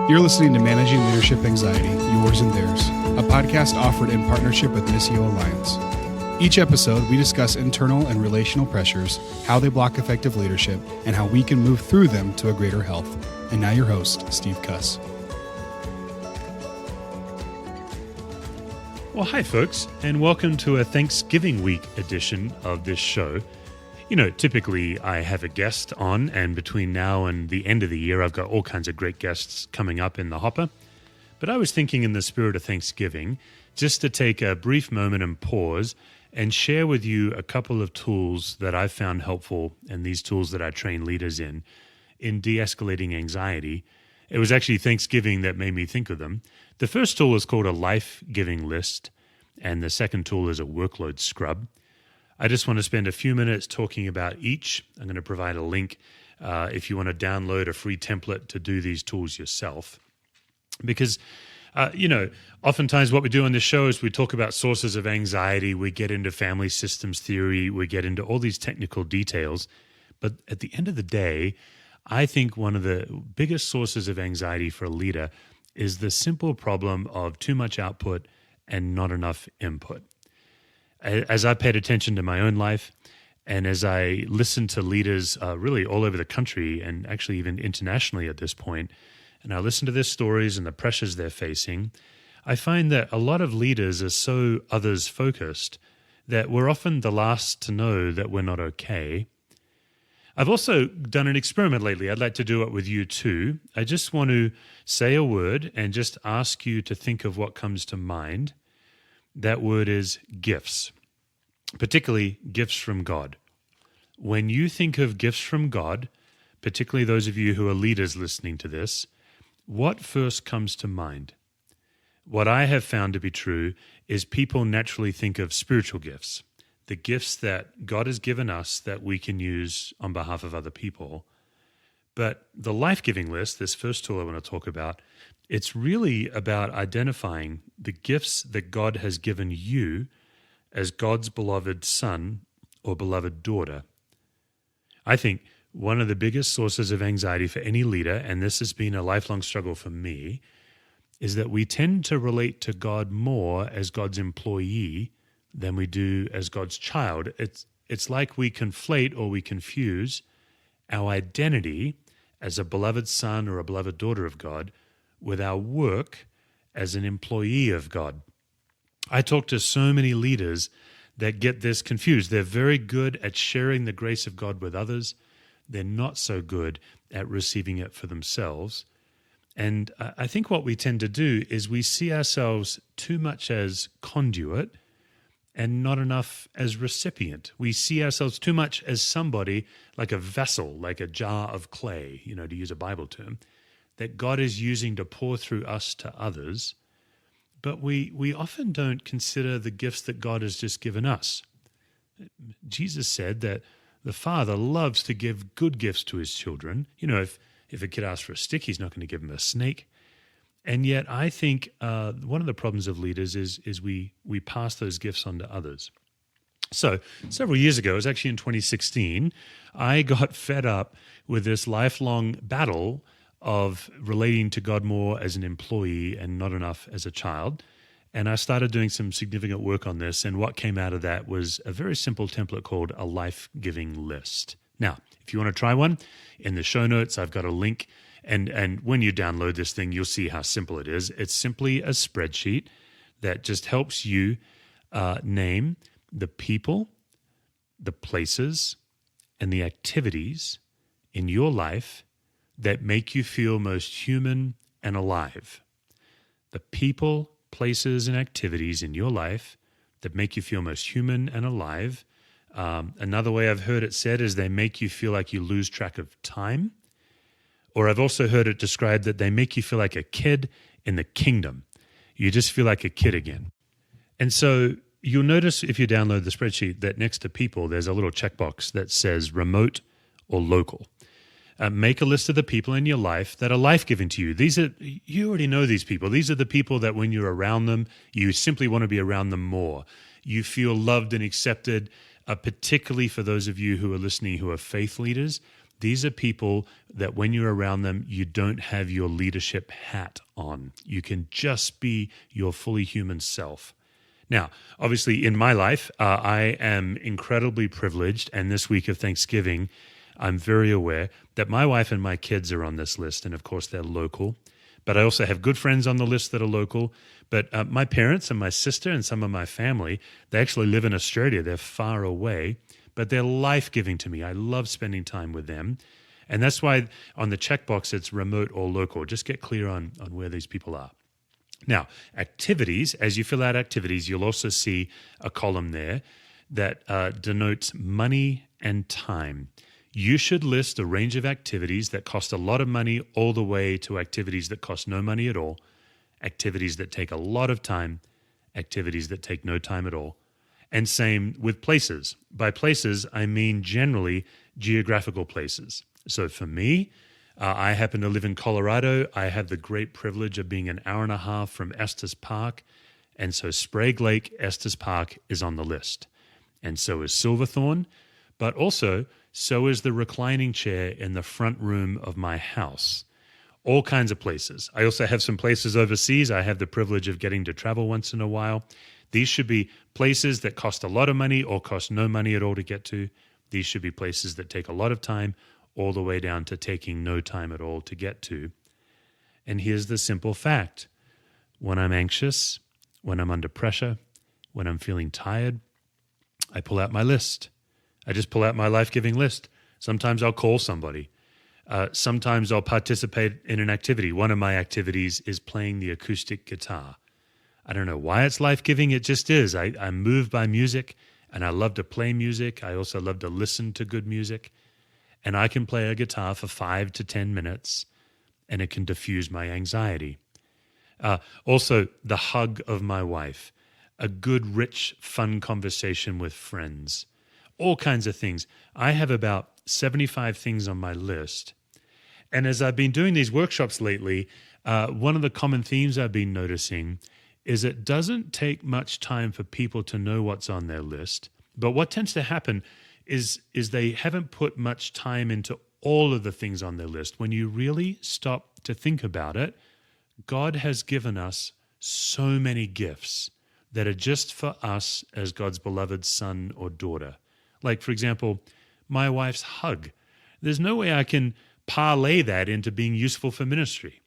You're listening to Managing Leadership Anxiety, Yours and Theirs, a podcast offered in partnership with Missio Alliance. Each episode, we discuss internal and relational pressures, how they block effective leadership, and how we can move through them to a greater health. And now your host, Steve Cuss. Well, hi, folks, and welcome to a Thanksgiving week edition of this show. You know, typically I have a guest on, and between now and the end of the year, I've got all kinds of great guests coming up in the hopper. But I was thinking in the spirit of Thanksgiving, just to take a brief moment and pause and share with you a couple of tools that I've found helpful, and these tools that I train leaders in de-escalating anxiety. It was actually Thanksgiving that made me think of them. The first tool is called a life-giving list, and the second tool is a workload scrub. I just want to spend a few minutes talking about each. I'm going to provide a link if you want to download a free template to do these tools yourself. Because, oftentimes what we do on this show is we talk about sources of anxiety, we get into family systems theory, we get into all these technical details. But at the end of the day, I think one of the biggest sources of anxiety for a leader is the simple problem of too much output and not enough input. As I paid attention to my own life, and as I listened to leaders really all over the country and actually even internationally at this point, and I listen to their stories and the pressures they're facing, I find that a lot of leaders are so others-focused that we're often the last to know that we're not okay. I've also done an experiment lately. I'd like to do it with you too. I just want to say a word and just ask you to think of what comes to mind. That word is gifts, particularly gifts from God. When you think of gifts from God, particularly those of you who are leaders listening to this, what first comes to mind? What I have found to be true is people naturally think of spiritual gifts, the gifts that God has given us that we can use on behalf of other people. But the life-giving list, this first tool I want to talk about, it's really about identifying the gifts that God has given you as God's beloved son or beloved daughter. I think one of the biggest sources of anxiety for any leader, and this has been a lifelong struggle for me, is that we tend to relate to God more as God's employee than we do as God's child. It's like we conflate or we confuse our identity as a beloved son or a beloved daughter of God with our work as an employee of God. I talk to so many leaders that get this confused. They're very good at sharing the grace of God with others. They're not so good at receiving it for themselves. And I think what we tend to do is we see ourselves too much as conduit and not enough as recipient. We see ourselves too much as somebody like a vessel, like a jar of clay, to use a Bible term, that God is using to pour through us to others, but we often don't consider the gifts that God has just given us. Jesus said that the Father loves to give good gifts to his children. If a kid asks for a stick, he's not going to give him a snake. And yet I think one of the problems of leaders is we pass those gifts on to others. So several years ago, it was actually in 2016, I got fed up with this lifelong battle of relating to God more as an employee and not enough as a child. And I started doing some significant work on this, and what came out of that was a very simple template called a life-giving list. Now, if you want to try one, in the show notes, I've got a link, and when you download this thing, you'll see how simple it is. It's simply a spreadsheet that just helps you name the people, the places, and the activities in your life that make you feel most human and alive. The people, places, and activities in your life that make you feel most human and alive. Another way I've heard it said is they make you feel like you lose track of time. Or I've also heard it described that they make you feel like a kid in the kingdom. You just feel like a kid again. And so you'll notice if you download the spreadsheet that next to people, there's a little checkbox that says remote or local. Make a list of the people in your life that are life-giving to you. You already know these people. These are the people that when you're around them, you simply want to be around them more. You feel loved and accepted, particularly for those of you who are listening who are faith leaders. These are people that when you're around them, you don't have your leadership hat on. You can just be your fully human self. Now, obviously, in my life, I am incredibly privileged, and this week of Thanksgiving, I'm very aware that my wife and my kids are on this list, and of course, they're local. But I also have good friends on the list that are local. But my parents and my sister and some of my family, they actually live in Australia. They're far away, but they're life-giving to me. I love spending time with them. And that's why on the checkbox, it's remote or local. Just get clear on where these people are. Now, activities, as you fill out activities, you'll also see a column there that denotes money and time. You should list a range of activities that cost a lot of money all the way to activities that cost no money at all, activities that take a lot of time, activities that take no time at all. And same with places. By places, I mean generally geographical places. So for me, I happen to live in Colorado. I have the great privilege of being an hour and a half from Estes Park. And so Sprague Lake, Estes Park is on the list. And so is Silverthorne. But also, so is the reclining chair in the front room of my house. All kinds of places. I also have some places overseas. I have the privilege of getting to travel once in a while. These should be places that cost a lot of money or cost no money at all to get to. These should be places that take a lot of time, all the way down to taking no time at all to get to. And here's the simple fact. When I'm anxious, when I'm under pressure, when I'm feeling tired, I pull out my list. I just pull out my life-giving list. Sometimes I'll call somebody. Sometimes I'll participate in an activity. One of my activities is playing the acoustic guitar. I don't know why it's life-giving. It just is. I'm moved by music, and I love to play music. I also love to listen to good music. And I can play a guitar for 5 to 10 minutes, and it can diffuse my anxiety. Also, the hug of my wife, a good, rich, fun conversation with friends, all kinds of things. I have about 75 things on my list. And as I've been doing these workshops lately, one of the common themes I've been noticing is it doesn't take much time for people to know what's on their list. But what tends to happen is they haven't put much time into all of the things on their list. When you really stop to think about it, God has given us so many gifts that are just for us as God's beloved son or daughter. Like, for example, my wife's hug. There's no way I can parlay that into being useful for ministry.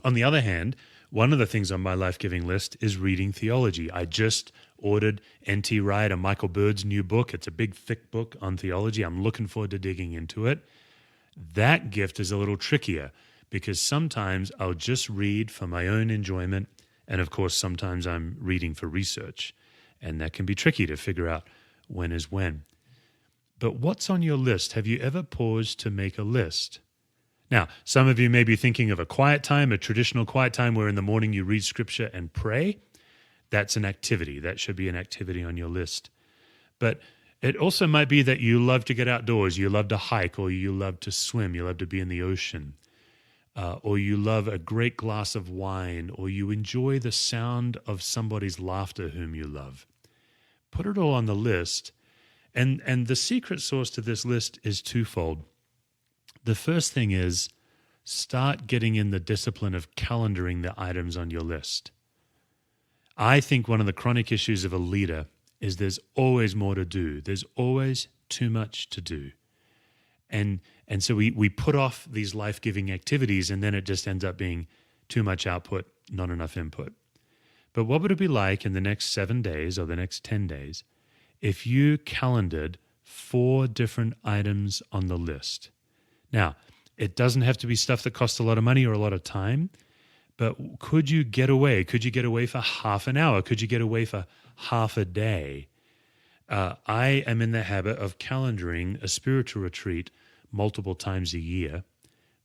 On the other hand, one of the things on my life-giving list is reading theology. I just ordered N.T. Wright and Michael Bird's new book. It's a big, thick book on theology. I'm looking forward to digging into it. That gift is a little trickier because sometimes I'll just read for my own enjoyment, and of course, sometimes I'm reading for research, and that can be tricky to figure out when is when. But what's on your list? Have you ever paused to make a list? Now, some of you may be thinking of a quiet time, a traditional quiet time where in the morning you read scripture and pray. That's an activity. That should be an activity on your list. But it also might be that you love to get outdoors, you love to hike, or you love to swim, you love to be in the ocean, or you love a great glass of wine, or you enjoy the sound of somebody's laughter whom you love. Put it all on the list, and the secret sauce to this list is twofold. The first thing is start getting in the discipline of calendaring the items on your list. I think one of the chronic issues of a leader is there's always more to do. There's always too much to do. And so we put off these life-giving activities, and then it just ends up being too much output, not enough input. But what would it be like in the next 7 days or the next 10 days if you calendared 4 different items on the list? Now, it doesn't have to be stuff that costs a lot of money or a lot of time, but could you get away? Could you get away for half an hour? Could you get away for half a day? I am in the habit of calendaring a spiritual retreat multiple times a year.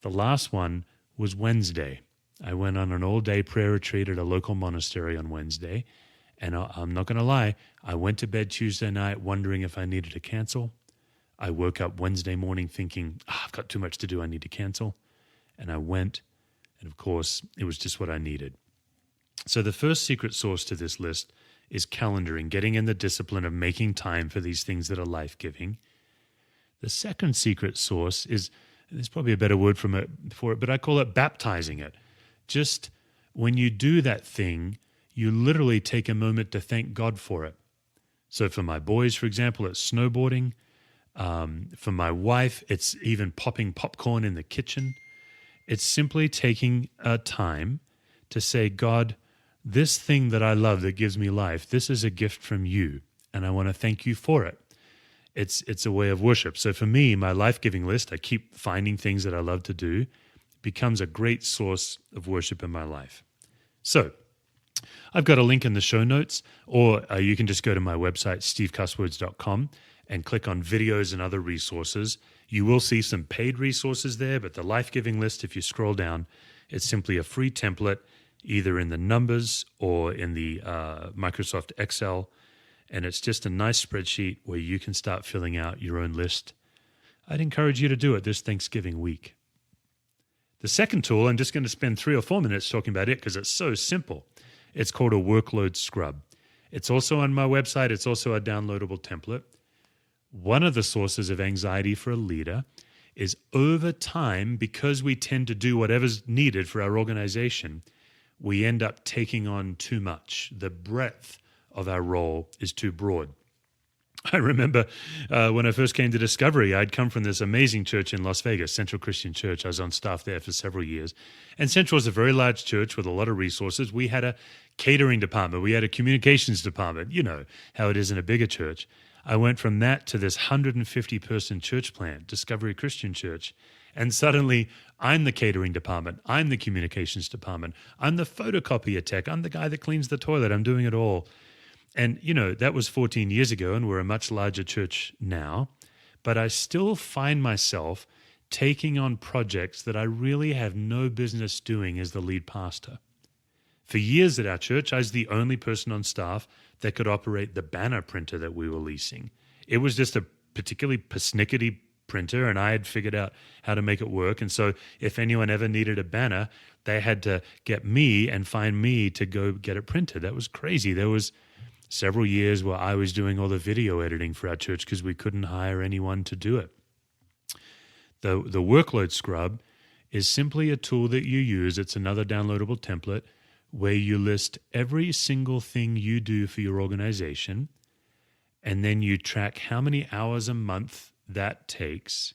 The last one was Wednesday. I went on an all-day prayer retreat at a local monastery on Wednesday, and I'm not going to lie, I went to bed Tuesday night wondering if I needed to cancel. I woke up Wednesday morning thinking, I've got too much to do, I need to cancel. And I went, and of course, it was just what I needed. So the first secret sauce to this list is calendaring, getting in the discipline of making time for these things that are life-giving. The second secret source is, there's probably a better word for it, but I call it baptizing it. Just when you do that thing, you literally take a moment to thank God for it. So for my boys, for example, it's snowboarding. For my wife, it's even popping popcorn in the kitchen. It's simply taking a time to say, God, this thing that I love that gives me life, this is a gift from you, and I want to thank you for it. It's a way of worship. So for me, my life-giving list, I keep finding things that I love to do, becomes a great source of worship in my life. So I've got a link in the show notes, or you can just go to my website, stevecusswords.com, and click on videos and other resources. You will see some paid resources there, but the life-giving list, if you scroll down, it's simply a free template, either in the Numbers or in the Microsoft Excel, and it's just a nice spreadsheet where you can start filling out your own list. I'd encourage you to do it this Thanksgiving week. The second tool, I'm just going to spend 3 or 4 minutes talking about it because it's so simple. It's called a workload scrub. It's also on my website. It's also a downloadable template. One of the sources of anxiety for a leader is over time, because we tend to do whatever's needed for our organization, we end up taking on too much. The breadth of our role is too broad. I remember when I first came to Discovery, I'd come from this amazing church in Las Vegas, Central Christian Church. I was on staff there for several years. And Central is a very large church with a lot of resources. We had a catering department. We had a communications department. You know how it is in a bigger church. I went from that to this 150-person church plant, Discovery Christian Church. And suddenly, I'm the catering department. I'm the communications department. I'm the photocopier tech. I'm the guy that cleans the toilet. I'm doing it all. And, that was 14 years ago, and we're a much larger church now. But I still find myself taking on projects that I really have no business doing as the lead pastor. For years at our church, I was the only person on staff that could operate the banner printer that we were leasing. It was just a particularly persnickety printer, and I had figured out how to make it work. And so if anyone ever needed a banner, they had to get me and find me to go get it printed. That was crazy. There was several years where I was doing all the video editing for our church because we couldn't hire anyone to do it. The workload scrub is simply a tool that you use. It's another downloadable template where you list every single thing you do for your organization, and then you track how many hours a month that takes.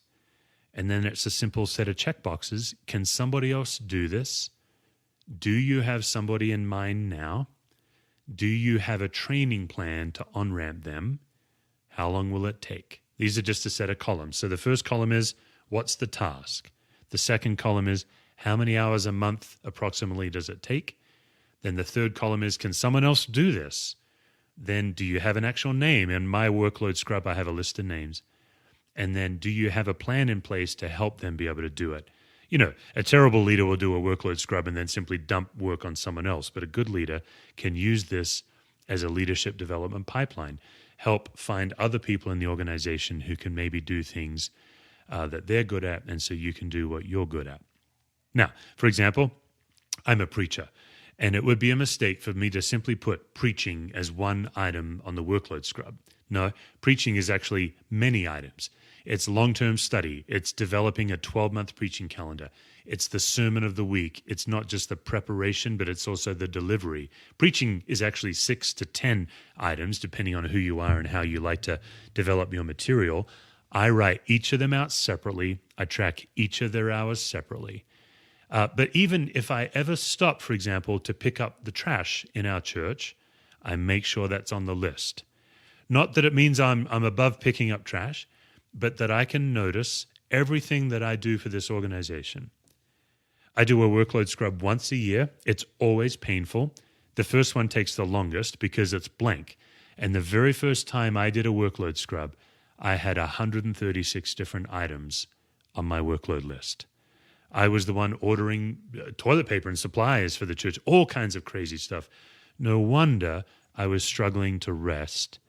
And then it's a simple set of checkboxes. Can somebody else do this? Do you have somebody in mind now? Do you have a training plan to on-ramp them? How long will it take? These are just a set of columns. So the first column is, what's the task? The second column is, how many hours a month approximately does it take? Then the third column is, can someone else do this? Then do you have an actual name? In my workload scrub, I have a list of names. And then do you have a plan in place to help them be able to do it? A terrible leader will do a workload scrub and then simply dump work on someone else. But a good leader can use this as a leadership development pipeline, help find other people in the organization who can maybe do things that they're good at, and so you can do what you're good at. Now, for example, I'm a preacher, and it would be a mistake for me to simply put preaching as one item on the workload scrub. No, preaching is actually many items. It's long-term study. It's developing a 12-month preaching calendar. It's the sermon of the week. It's not just the preparation, but it's also the delivery. Preaching is actually 6 to 10 items, depending on who you are and how you like to develop your material. I write each of them out separately. I track each of their hours separately. But even if I ever stop, for example, to pick up the trash in our church, I make sure that's on the list. Not that it means I'm above picking up trash, but that I can notice everything that I do for this organization. I do a workload scrub once a year. It's always painful. The first one takes the longest because it's blank. And the very first time I did a workload scrub, I had 136 different items on my workload list. I was the one ordering toilet paper and supplies for the church, all kinds of crazy stuff. No wonder I was struggling to rest.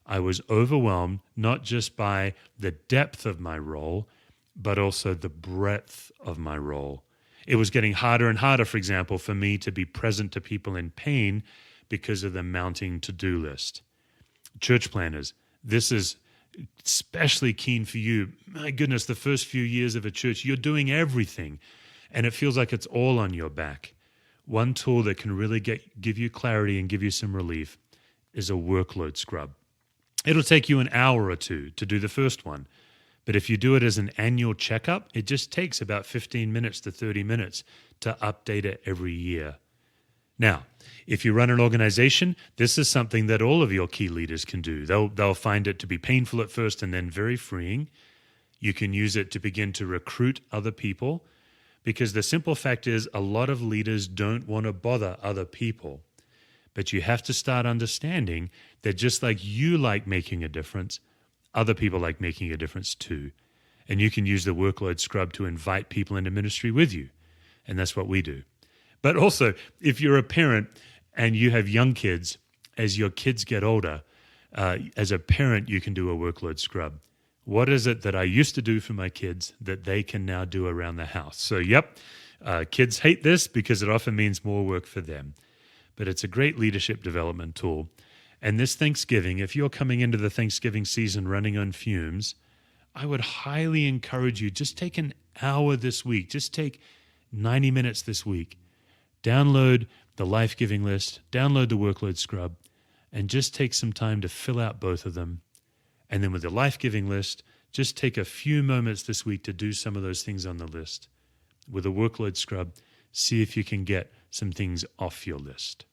I was overwhelmed not just by the depth of my role, but also the breadth of my role. It was getting harder and harder, for example, for me to be present to people in pain because of the mounting to-do list. Church planners, this is especially keen for you. My goodness, the first few years of a church, you're doing everything, and it feels like it's all on your back. One tool that can really give you clarity and give you some relief is a workload scrub. It'll take you an hour or two to do the first one, but if you do it as an annual checkup, it just takes about 15 minutes to 30 minutes to update it every year. Now, if you run an organization, this is something that all of your key leaders can do. They'll find it to be painful at first and then very freeing. You can use it to begin to recruit other people, because the simple fact is a lot of leaders don't want to bother other people. But you have to start understanding that just like you like making a difference, other people like making a difference too. And you can use the workload scrub to invite people into ministry with you. And that's what we do. But also, if you're a parent and you have young kids, as your kids get older, as a parent, you can do a workload scrub. What is it that I used to do for my kids that they can now do around the house? So, kids hate this because it often means more work for them. But it's a great leadership development tool. And this Thanksgiving, if you're coming into the Thanksgiving season running on fumes, I would highly encourage you, just take an hour this week. Just take 90 minutes this week. Download the life-giving list, download the workload scrub, and just take some time to fill out both of them. And then with the life-giving list, just take a few moments this week to do some of those things on the list. With a workload scrub, see if you can get some things off your list.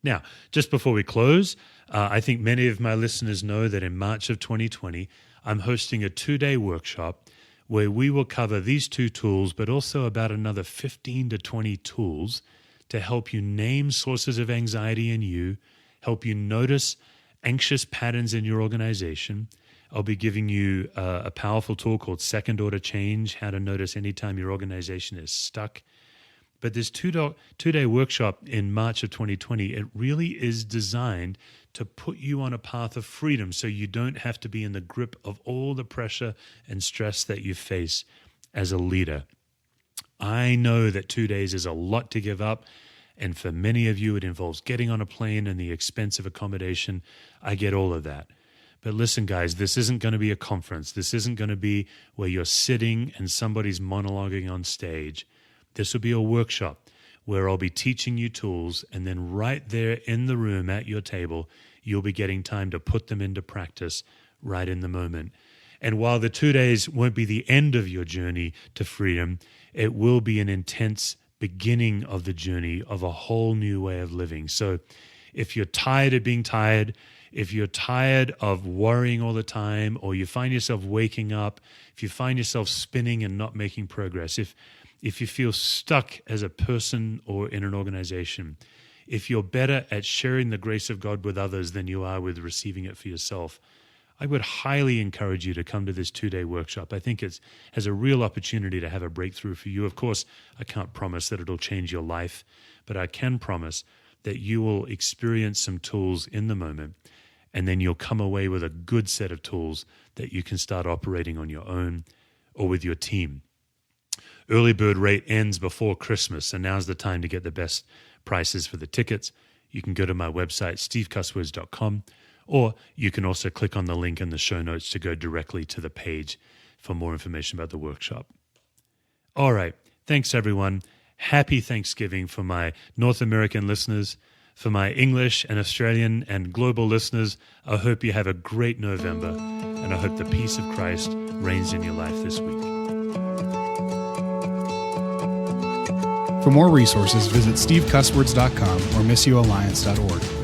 Now, just before we close, I think many of my listeners know that in March of 2020, I'm hosting a 2-day workshop where we will cover these 2 tools, but also about another 15 to 20 tools to help you name sources of anxiety in you, help you notice anxious patterns in your organization. I'll be giving you a powerful tool called Second Order Change, how to notice anytime your organization is stuck. But this 2-day workshop in March of 2020, it really is designed to put you on a path of freedom so you don't have to be in the grip of all the pressure and stress that you face as a leader. I know that 2 days is a lot to give up, and for many of you it involves getting on a plane and the expense of accommodation. I get all of that. But listen, guys, this isn't going to be a conference. This isn't going to be where you're sitting and somebody's monologuing on stage. This will be a workshop where I'll be teaching you tools, and then right there in the room at your table, you'll be getting time to put them into practice right in the moment. And while the 2 days won't be the end of your journey to freedom, it will be an intense beginning of the journey of a whole new way of living. So if you're tired of being tired, if you're tired of worrying all the time, or you find yourself waking up, if you find yourself spinning and not making progress, if you feel stuck as a person or in an organization, if you're better at sharing the grace of God with others than you are with receiving it for yourself, I would highly encourage you to come to this 2-day workshop. I think it has a real opportunity to have a breakthrough for you. Of course, I can't promise that it'll change your life, but I can promise that you will experience some tools in the moment, and then you'll come away with a good set of tools that you can start operating on your own or with your team. Early bird rate ends before Christmas, and now's the time to get the best prices for the tickets. You can go to my website, stevecusswords.com, or you can also click on the link in the show notes to go directly to the page for more information about the workshop. All right. Thanks, everyone. Happy Thanksgiving for my North American listeners. For my English and Australian and global listeners, I hope you have a great November, and I hope the peace of Christ reigns in your life this week. For more resources, visit stevecusswords.com or missioalliance.org.